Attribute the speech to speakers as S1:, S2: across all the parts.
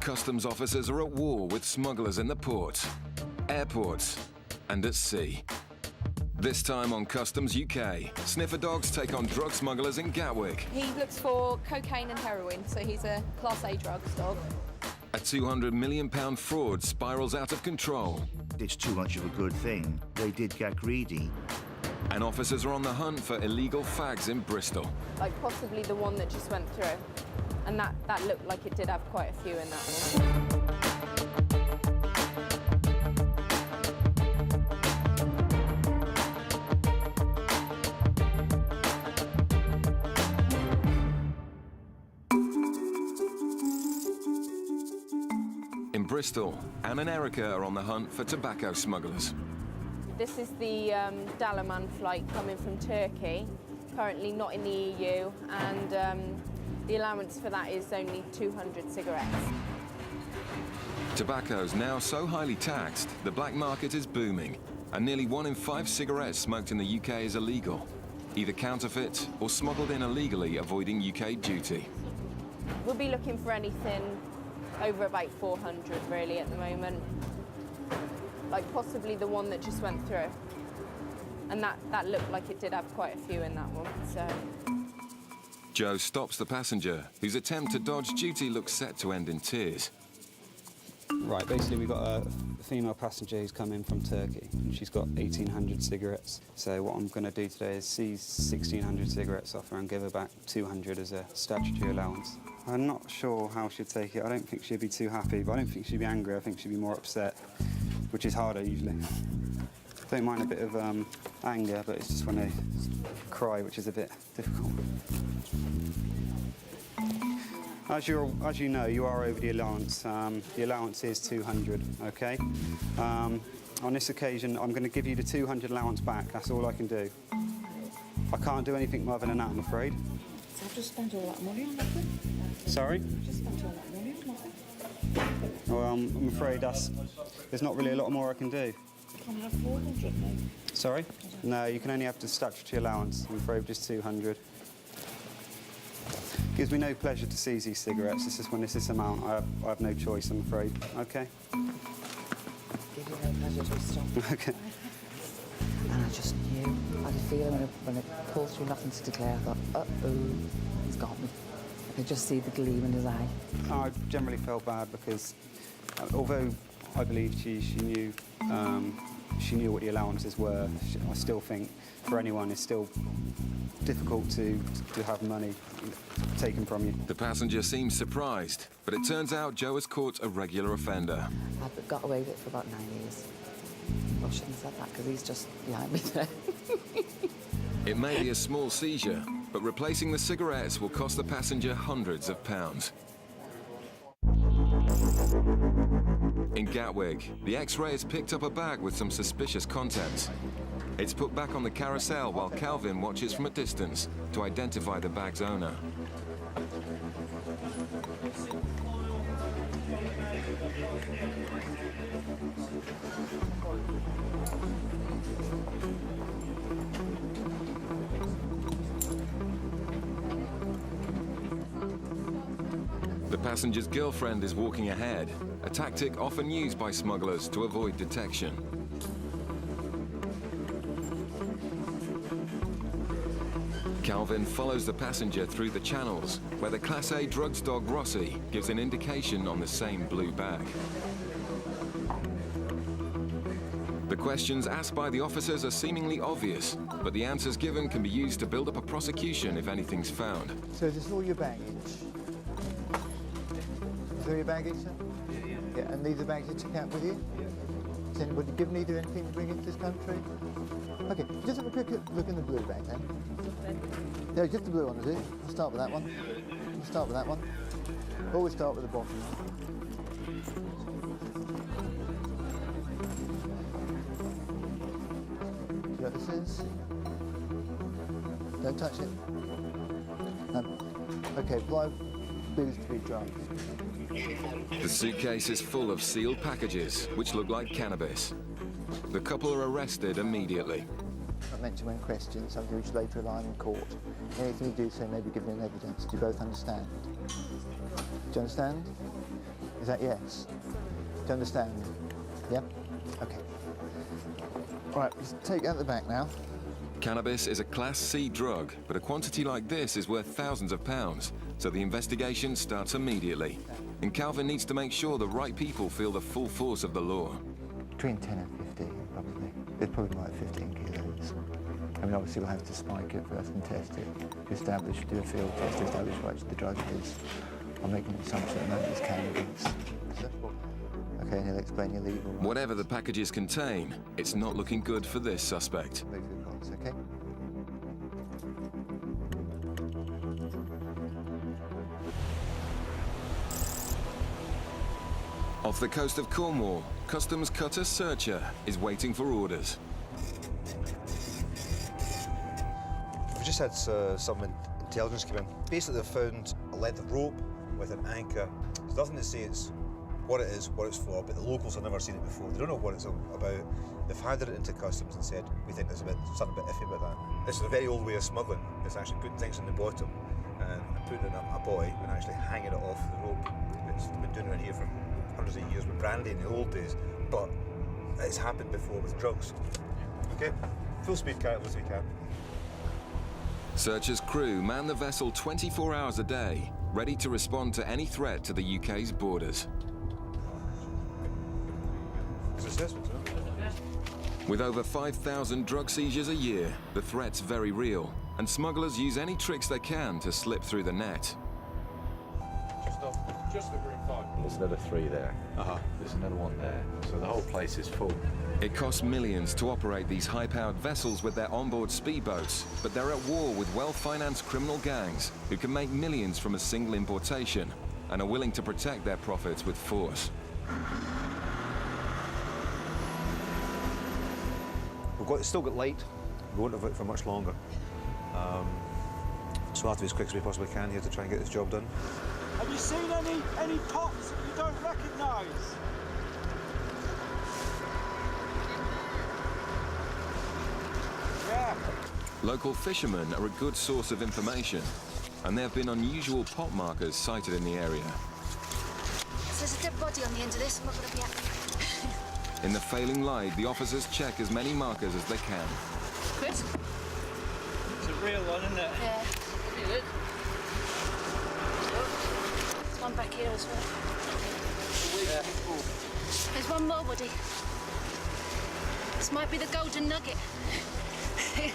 S1: customs officers are at war with smugglers in the ports, airports, and at sea. This time on Customs UK, sniffer dogs take on drug smugglers in Gatwick.
S2: He looks for cocaine and heroin, so he's a Class A drugs dog.
S1: A £200 million fraud spirals out of control.
S3: It's too much of a good thing. They did get greedy.
S1: And officers are on the hunt for illegal fags in Bristol.
S2: Like possibly the one that just went through. And that looked like it did have quite a few in that one.
S1: In Bristol, Anne and Erica are on the hunt for tobacco smugglers.
S2: This is the Dalaman flight coming from Turkey, currently not in the EU, and the allowance for that is only 200 cigarettes.
S1: Tobacco's now so highly taxed, the black market is booming, and nearly 1 in 5 cigarettes smoked in the UK is illegal, either counterfeit or smuggled in illegally, avoiding UK duty.
S2: We'll be looking for anything over about 400 really at the moment. Like possibly the one that just went through. And that looked like it did have quite a few in that one, so.
S1: Joe stops the passenger, whose attempt to dodge duty looks set to end in tears.
S4: Right, basically we've got a female passenger who's come in from Turkey, and she's got 1,800 cigarettes. So what I'm going to do today is seize 1,600 cigarettes off her and give her back 200 as a statutory allowance. I'm not sure how she'd take it. I don't think she'd be too happy, but I don't think she'd be angry. I think she'd be more upset, which is harder usually. Don't mind a bit of anger, but it's just when they cry, which is a bit difficult. As you know, you are over the allowance. The allowance is 200, OK? On this occasion, I'm going to give you the 200 allowance back. That's all I can do. I can't do anything more than that, I'm afraid.
S5: So I've just spent all that money on nothing.
S4: Sorry?
S5: I've just spent all that money on nothing.
S4: Well, I'm afraid there's not really a lot more I can do.
S5: Can I have 400 now?
S4: Sorry? No, you can only have the statutory allowance. I'm afraid just 200. Gives me no pleasure to seize these cigarettes. It's just when it's this amount, I have no choice, I'm afraid. OK?
S5: Give you no pleasure to stop.
S4: OK.
S5: And I just knew. I had a feeling when it pulled through nothing to declare, I thought, uh-oh, he's got me. I could just see the gleam in his eye.
S4: I generally felt bad because, although I believe she knew what the allowances were, I still think for anyone it's still difficult to have money taken from you.
S1: The passenger seems surprised, but it turns out Joe has caught a regular offender.
S5: I've got away with it for about 9 years. Well, I shouldn't have said that because he's just behind me there.
S1: It may be a small seizure, but replacing the cigarettes will cost the passenger hundreds of pounds. In Gatwick, the X-ray has picked up a bag with some suspicious contents. It's put back on the carousel while Calvin watches from a distance to identify the bag's owner. The passenger's girlfriend is walking ahead, a tactic often used by smugglers to avoid detection. Calvin follows the passenger through the channels, where the Class A drugs dog Rossi gives an indication on the same blue bag. The questions asked by the officers are seemingly obvious, but the answers given can be used to build up a prosecution if anything's found.
S6: So this is all your baggage? Is all your baggage, sir? Yeah, and these are bags you took out with you? Has anybody given either anything to bring into this country? Okay, just have a quick look in the blue bag then. No, just the blue one, is it? We'll start with that one. We'll start with that one. Always start with the bottom one. See what this is? Don't touch it. No. Okay, apply booze to be dry.
S1: The suitcase is full of sealed packages, which look like cannabis. The couple are arrested immediately.
S6: Not meant to win questions, something which later rely in court. Anything you do so may be given in evidence. Do you both understand? Do you understand? Is that yes? Do you understand? Yeah? Okay. All right, let's take it out the back now.
S1: Cannabis is a Class C drug, but a quantity like this is worth thousands of pounds, so the investigation starts immediately. And Calvin needs to make sure the right people feel the full force of the law.
S6: Between 10 and 15, probably. It's probably like 15 kilos. I mean, obviously we'll have to spike it first and test it. To establish, do a field test to establish what the drug is. I'm making an assumption that it's cannabis. Okay, and he'll explain your legal rights.
S1: Whatever the packages contain, it's not looking good for this suspect.
S6: Move your cards, okay?
S1: Off the coast of Cornwall, Customs cutter Searcher is waiting for orders.
S7: We just had some intelligence come in. Basically, they've found a length of rope with an anchor. There's nothing to say it's what it is, what it's for, but the locals have never seen it before. They don't know what it's about. They've handed it into customs and said, we think there's something a bit iffy about that. This is a very old way of smuggling. It's actually putting things in the bottom and putting it in a buoy and actually hanging it off the rope. It's been doing it here for hundreds of years with brandy in the old days, but it's happened before with drugs. Okay, full speed carry as we can.
S1: Searcher's crew man the vessel 24 hours a day, ready to respond to any threat to the UK's borders. With over 5,000 drug seizures a year, the threat's very real, and smugglers use any tricks they can to slip through the net.
S8: Just the green flag. There's another 3 there. There's another 1 there. So the whole place is full.
S1: It costs millions to operate these high-powered vessels with their onboard speedboats, but they're at war with well-financed criminal gangs who can make millions from a single importation and are willing to protect their profits with force.
S7: It's still got light. We won't have it for much longer. So we'll have to be as quick as we possibly can here to try and get this job done.
S9: Have you seen any pots that you don't recognise? Yeah.
S1: Local fishermen are a good source of information, and there have been unusual pot markers sighted in the area.
S10: There's a dead body on the end of this. I'm not going to be happy.
S1: In the failing light, the officers check as many markers as they can.
S10: Chris?
S9: It's a real one, isn't it?
S10: Yeah. Good. There's one back here as well.
S9: Yeah.
S10: There's one more body. This might be the golden nugget. I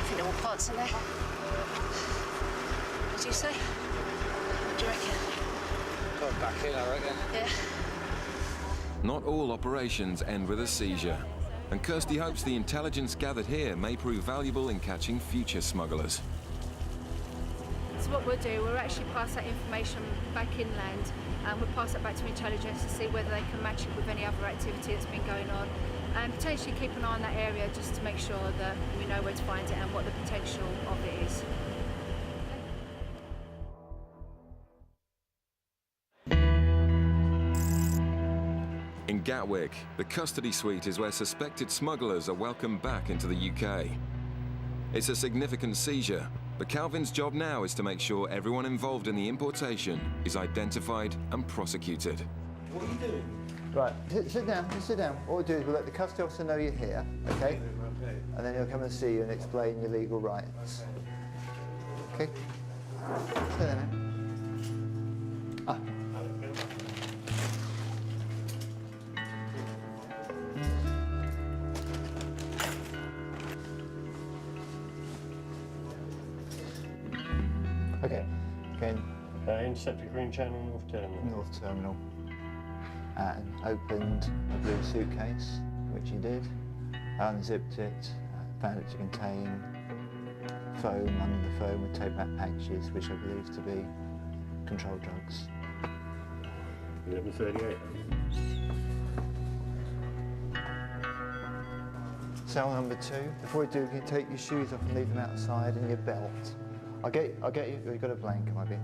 S10: think there were parts in there. What did you say? What do you reckon?
S9: Got back in, I reckon.
S10: Yeah.
S1: Not all operations end with a seizure, and Kirsty hopes the intelligence gathered here may prove valuable in catching future smugglers.
S11: So what we'll do, we'll actually pass that information back inland, and we'll pass it back to intelligence to see whether they can match it with any other activity that's been going on, and potentially keep an eye on that area just to make sure that we know where to find it and what the potential of it is.
S1: In Gatwick, the custody suite is where suspected smugglers are welcomed back into the UK. It's a significant seizure, but Calvin's job now is to make sure everyone involved in the importation is identified and prosecuted.
S9: What are you doing?
S6: Right, sit down, just sit down. What we'll do is we'll let the custody officer know you're here, okay? And then he'll come and see you and explain your legal rights. Okay? Sit there now. Ah. Okay, again.
S8: Intercepted Green Channel, North Terminal.
S6: North Terminal. And opened a blue suitcase, which he did. Unzipped it, found it to contain foam. Under the foam were tape-back packages, which I believe to be controlled drugs.
S8: 11:38.
S6: Cell number 2. Before you do, you can take your shoes off and leave them outside and your belt. I'll get you. You've got a blanket, maybe.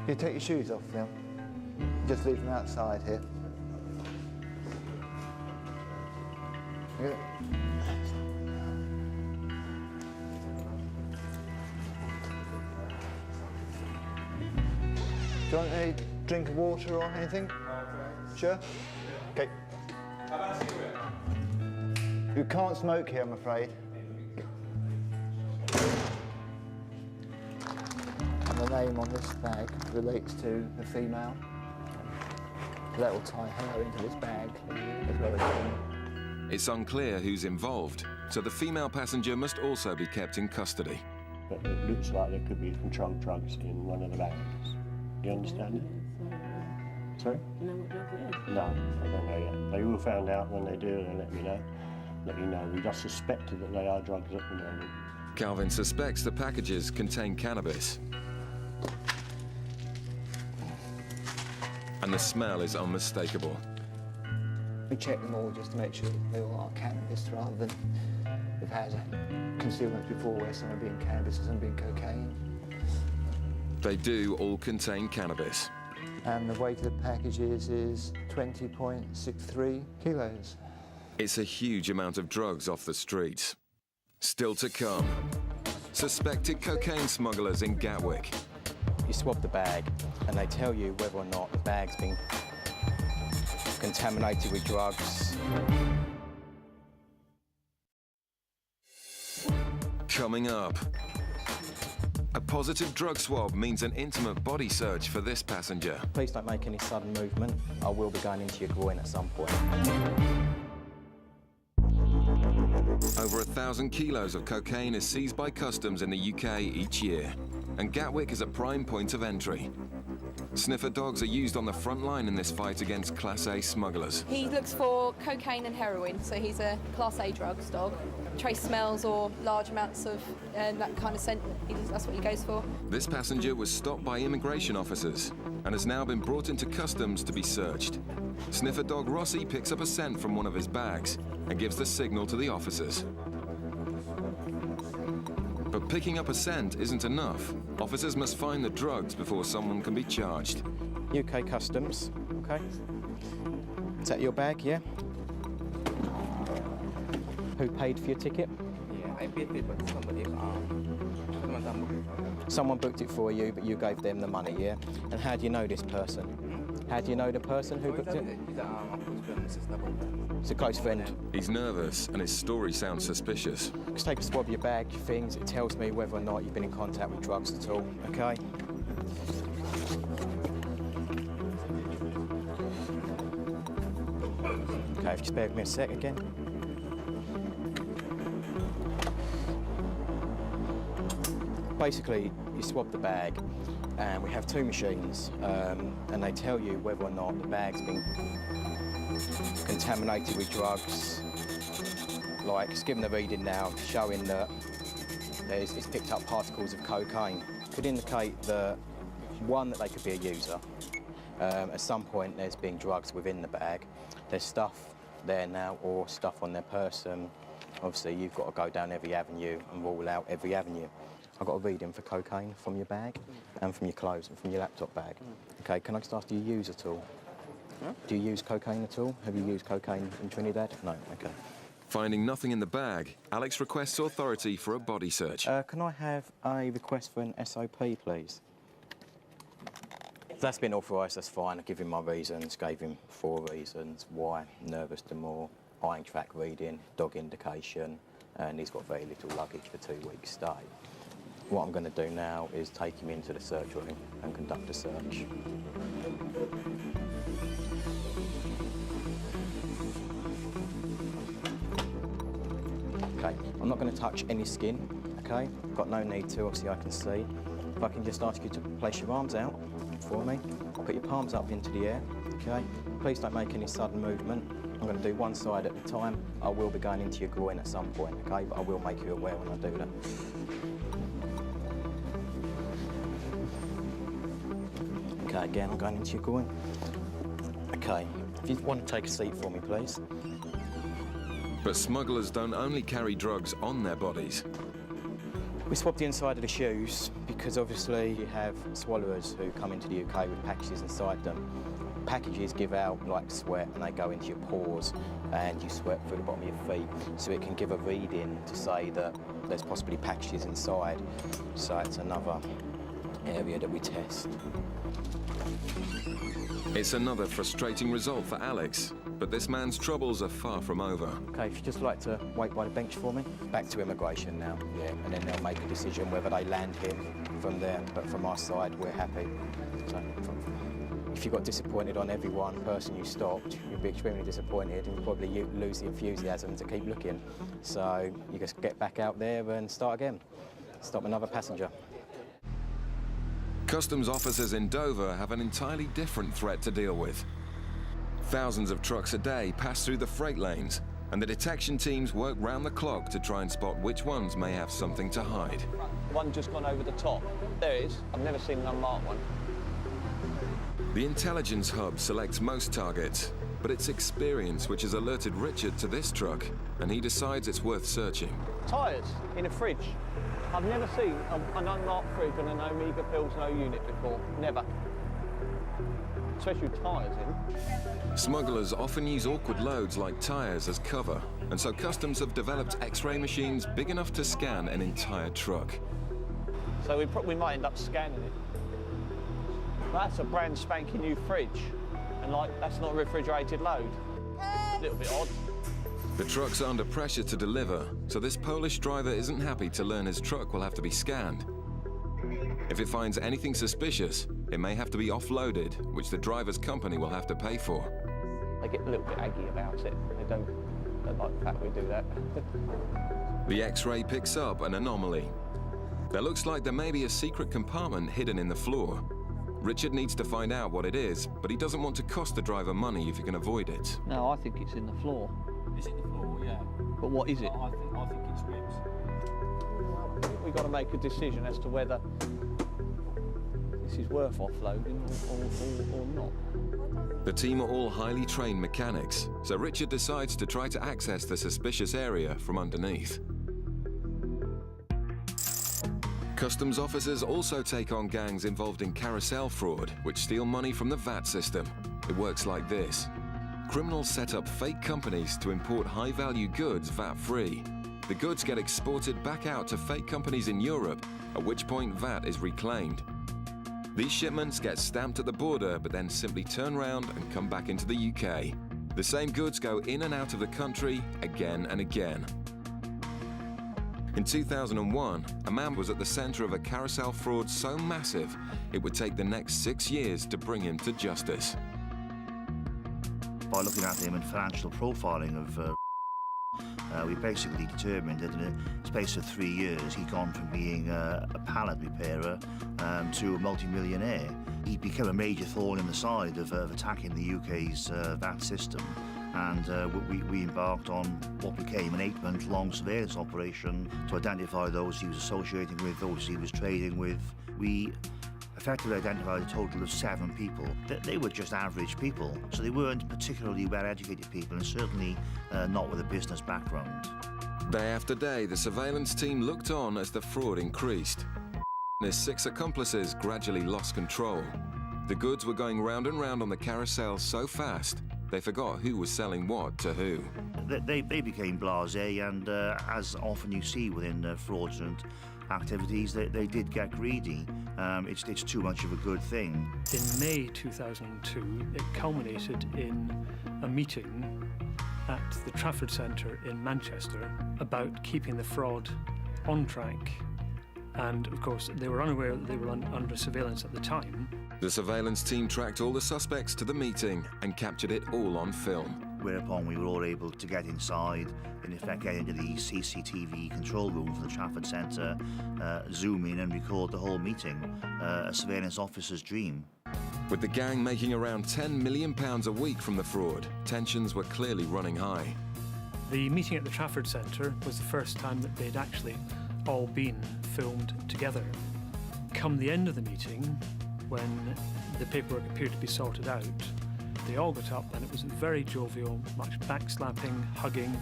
S6: You take your shoes off now. Just leave them outside here. Do you want any drink of water or anything? Sure? Okay. You can't smoke here, I'm afraid. And the name on this bag relates to the female. That will tie her into this bag as well as him.
S1: It's unclear who's involved, so the female passenger must also be kept in custody.
S12: But it looks like there could be controlled drugs in one of the bags. Do you understand it? Sorry?
S13: You know what drugs it is?
S12: No, I don't know yet. They will find out when they do, they'll let me know. Let you know. We just suspected that they are drugs at the moment.
S1: Calvin suspects the packages contain cannabis. And the smell is unmistakable.
S6: We check them all just to make sure they all are cannabis rather than we've had concealments before where some are being cannabis and some being cocaine.
S1: They do all contain cannabis.
S6: And the weight of the packages is 20.63 kilos.
S1: It's a huge amount of drugs off the streets. Still to come, suspected cocaine smugglers in Gatwick.
S14: You swab the bag and they tell you whether or not the bag's been contaminated with drugs.
S1: Coming up, a positive drug swab means an intimate body search for this passenger.
S14: Please don't make any sudden movement. I will be going into your groin at some point.
S1: Over 1,000 kilos of cocaine is seized by customs in the UK each year, and Gatwick is a prime point of entry. Sniffer dogs are used on the front line in this fight against Class A smugglers.
S2: He looks for cocaine and heroin, so he's a Class A drugs dog. Trace smells or large amounts of that kind of scent, that's what he goes for.
S1: This passenger was stopped by immigration officers and has now been brought into customs to be searched. Sniffer dog Rossi picks up a scent from one of his bags and gives the signal to the officers. But picking up a scent isn't enough. Officers must find the drugs before someone can be charged.
S14: UK Customs, okay. Is that your bag, yeah? Who paid for your ticket?
S15: Yeah, I paid it, but
S14: Someone booked it for you, but you gave them the money, yeah? And how do you know this person? How do you know the person who booked it? It's a close friend.
S1: He's nervous and his story sounds suspicious.
S14: Just take a swab of your bag, your things. It tells me whether or not you've been in contact with drugs at all, okay? Okay, just bear with me a sec again. Basically, you swab the bag, and we have two machines, and they tell you whether or not the bag's been contaminated with drugs. Like, it's given a reading now, showing that it's picked up particles of cocaine. Could indicate that, one, that they could be a user. At some point, there's been drugs within the bag. There's stuff there now, or stuff on their person. Obviously, you've got to go down every avenue and rule out every avenue. I've got a reading for cocaine from your bag and from your clothes and from your laptop bag. Okay, can I just ask, do you use at all? Huh? Do you use cocaine at all? Have you used cocaine in Trinidad? No, okay.
S1: Finding nothing in the bag, Alex requests authority for a body search.
S14: Can I have a request for an SOP, please? That's been authorised, that's fine. I give him my reasons, gave him 4 reasons. Why? Nervous demur, eyeing track reading, dog indication, and he's got very little luggage for 2 weeks stay. What I'm going to do now is take him into the search room and conduct a search. Okay, I'm not going to touch any skin, okay? Got no need to, obviously I can see. If I can just ask you to place your arms out for me. Put your palms up into the air, okay? Please don't make any sudden movement. I'm going to do one side at a time. I will be going into your groin at some point, okay? But I will make you aware when I do that. Okay, again, I'm going into your groin. Okay, if you want to take a seat for me, please.
S1: But smugglers don't only carry drugs on their bodies.
S14: We swab the inside of the shoes because obviously you have swallowers who come into the UK with packages inside them. Packages give out like sweat and they go into your pores and you sweat through the bottom of your feet. So it can give a reading to say that there's possibly packages inside. So it's another area that we test.
S1: It's another frustrating result for Alex, but this man's troubles are far from over.
S14: Okay, if you'd just like to wait by the bench for me. Back to immigration now, yeah, and then they'll make a decision whether they land him from there, but from our side, we're happy. So, if you got disappointed on every one person you stopped, you'd be extremely disappointed and you'd probably lose the enthusiasm to keep looking. So you just get back out there and start again. Stop another passenger.
S1: Customs officers in Dover have an entirely different threat to deal with. Thousands of trucks a day pass through the freight lanes, and the detection teams work round the clock to try and spot which ones may have something to hide.
S9: One just gone over the top. There it is. I've never seen an unmarked one.
S1: The intelligence hub selects most targets, but it's experience which has alerted Richard to this truck, and he decides it's worth searching.
S9: Tyres in a fridge. I've never seen an unmarked fridge on an Omega Pills no unit before. Never. Especially with tyres in.
S1: Smugglers often use awkward loads like tyres as cover, and so Customs have developed X-ray machines big enough to scan an entire truck.
S9: So we might end up scanning it. That's a brand spanking new fridge, and like that's not a refrigerated load. A little bit odd.
S1: The truck's under pressure to deliver, so this Polish driver isn't happy to learn his truck will have to be scanned. If it finds anything suspicious, it may have to be offloaded, which the driver's company will have to pay for.
S9: They get a little bit aggy about it. They don't like the fact we do that.
S1: The X-ray picks up an anomaly. There looks like there may be a secret compartment hidden in the floor. Richard needs to find out what it is, but he doesn't want to cost the driver money if he can avoid it.
S9: No, I think it's in the floor.
S15: Is it the floor? Yeah.
S9: But what is it?
S15: I think it's ribs.
S9: We've got to make a decision as to whether this is worth offloading or not.
S1: The team are all highly trained mechanics, so Richard decides to try to access the suspicious area from underneath. Customs officers also take on gangs involved in carousel fraud, which steal money from the VAT system. It works like this. Criminals set up fake companies to import high-value goods VAT-free. The goods get exported back out to fake companies in Europe, at which point VAT is reclaimed. These shipments get stamped at the border, but then simply turn round and come back into the UK. The same goods go in and out of the country again and again. In 2001, a man was at the centre of a carousel fraud so massive, it would take the next 6 years to bring him to justice.
S3: By looking at him and financial profiling of we basically determined that in a space of 3 years he'd gone from being a pallet repairer to a multi-millionaire. He'd become a major thorn in the side of attacking the UK's VAT system, and we embarked on what became an 8-month-long surveillance operation to identify those he was associating with, those he was trading with. We effectively identified a total of 7 people. They were just average people, so they weren't particularly well-educated people, and certainly not with a business background.
S1: Day after day, the surveillance team looked on as the fraud increased. His 6 accomplices gradually lost control. The goods were going round and round on the carousel so fast, they forgot who was selling what to who.
S3: They became blasé, and as often you see within fraudulent activities, they did get greedy. It's too much of a good thing.
S13: In May 2002, it culminated in a meeting at the Trafford Centre in Manchester about keeping the fraud on track. And of course, they were unaware that they were under surveillance at the time.
S1: The surveillance team tracked all the suspects to the meeting and captured it all on film.
S3: Whereupon we were all able to get inside, in effect get into the CCTV control room for the Trafford Centre, zoom in and record the whole meeting. A surveillance officer's dream.
S1: With the gang making around £10 million a week from the fraud, tensions were clearly running high.
S13: The meeting at the Trafford Centre was the first time that they'd actually all been filmed together. Come the end of the meeting, when the paperwork appeared to be sorted out, they all got up and it was very jovial, much backslapping, hugging,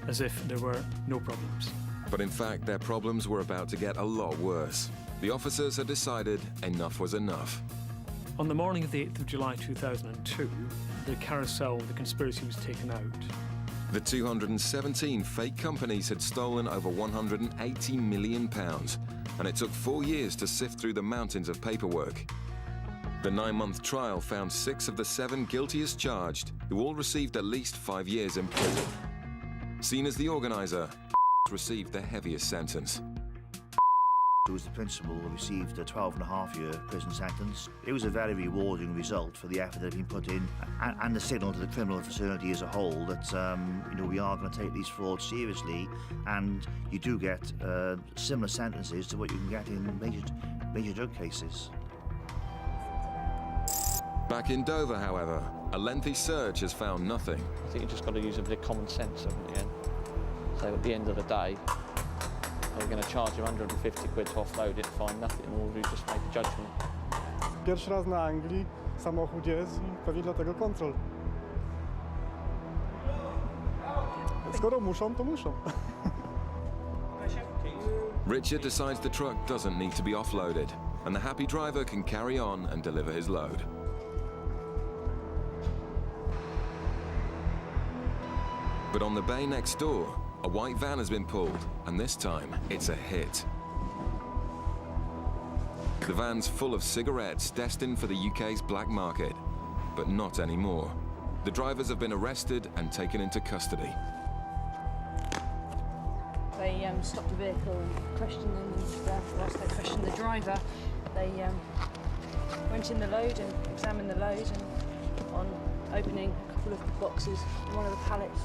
S13: as if there were no problems.
S1: But in fact, their problems were about to get a lot worse. The officers had decided enough was enough.
S13: On the morning of the 8th of July 2002, the carousel, the conspiracy was taken out,
S1: The 217 fake companies had stolen over £180 million, and it took 4 years to sift through the mountains of paperwork. The 9-month trial found 6 of the 7 guilty as charged, who all received at least 5 years in prison. Seen as the organiser, received the heaviest sentence.
S3: Who was the principal, received a 12.5-year prison sentence. It was a very rewarding result for the effort that had been put in, and the signal to the criminal fraternity as a whole that we are going to take these frauds seriously, and you do get similar sentences to what you can get in major drug cases.
S1: Back in Dover, however, a lengthy search has found nothing.
S9: I think you just got to use a bit of common sense at the end. So at the end of the day, they're going to charge you 150 quid to offload it, find nothing, or you just make a judgment.
S16: Pierwszy raz na Anglii, samochód jest i pewnie dlatego kontrol. Skoro muszą, to muszą.
S1: Richard decides the truck doesn't need to be offloaded, and the happy driver can carry on and deliver his load. But on the bay next door, a white van has been pulled, and this time it's a hit. The van's full of cigarettes destined for the UK's black market, but not anymore. The drivers have been arrested and taken into custody.
S17: They stopped the vehicle and questioned them, and whilst they questioned the driver, they went in the load and examined the load, and on opening a couple of boxes, one of the pallets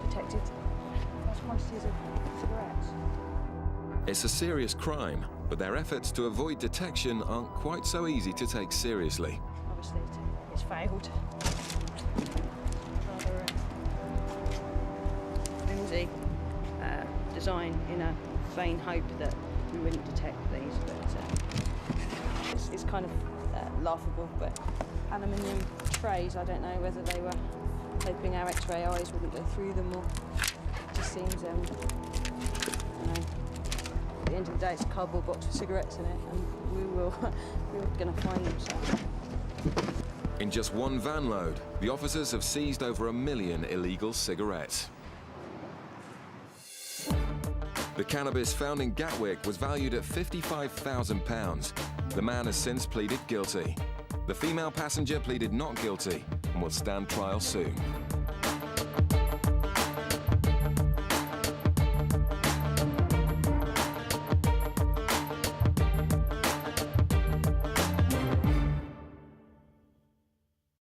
S17: detected large quantities of cigarettes.
S1: It's a serious crime, but their efforts to avoid detection aren't quite so easy to take seriously.
S17: Obviously, it's failed. Rather flimsy design in a vain hope that we wouldn't detect these, but it's kind of laughable. But aluminium trays, I don't know whether they were hoping our X-ray eyes wouldn't go through them, or it just seems, you know, at the end of the day, it's a cardboard box with cigarettes in it, and we're going to find them. So.
S1: In just one van load, the officers have seized over 1 million illegal cigarettes. The cannabis found in Gatwick was valued at £55,000. The man has since pleaded guilty. The female passenger pleaded not guilty and will stand trial soon.